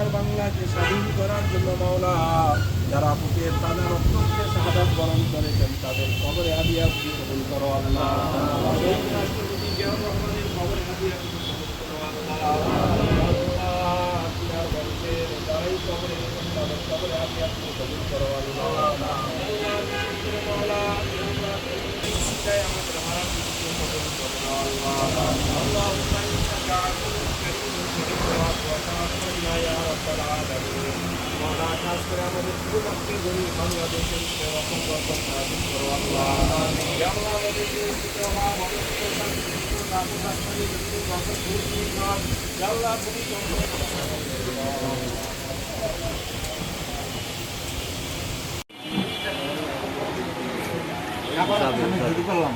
সোনার বাংলাকে স্বাধীন করার জন্য মাওলা যারা বুকের তাজা রক্তকে শাহাদাত বরণ করেছেন তাদের কবরে হাদিয়া কবুল করো আল্লাহ। শহীদ রাষ্ট্রপতি জিয়াউর রহমানের কবরে হাদিয়া কবুল করো আল্লাহ। আপনার বংশের যারাই কবরে গেছেন তাদের কবরে হাদিয়া কবুল করো আল্লাহ। মাওলা আমাদের হারাম কিছু কবুল করো আল্লাহ। اللهم انك عفو كريم تحب العفو فاعف عنا يا رب العالمين। مولا খাস করে আমাদের পূর্ববর্তী গরিব বাংলাদেশের সেরকম বরকত নাযিল করো আল্লাহ। ইয়া আল্লাহ আমাদের পরিচিত হওয়া মানুষকে শান্তি রাখো রাখতে যদি বরকত দিয়ে দাও। ইয়া আল্লাহ তুমি আমি শুরু করলাম।